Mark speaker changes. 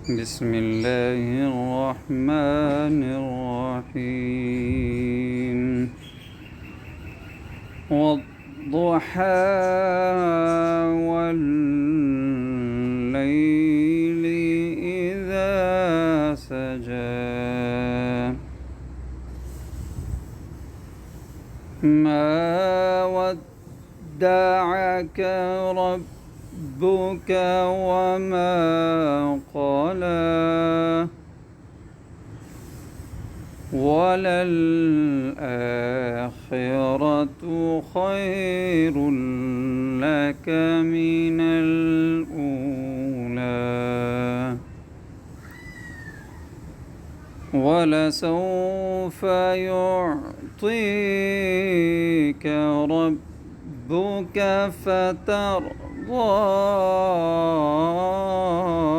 Speaker 1: بسم الله الرحمن الرحيم والضحى والليل إذا سجى ما ودعك ربك وما قلى وللآخرة خير لك من الأولى ولسوف يعطيك ربك فترضى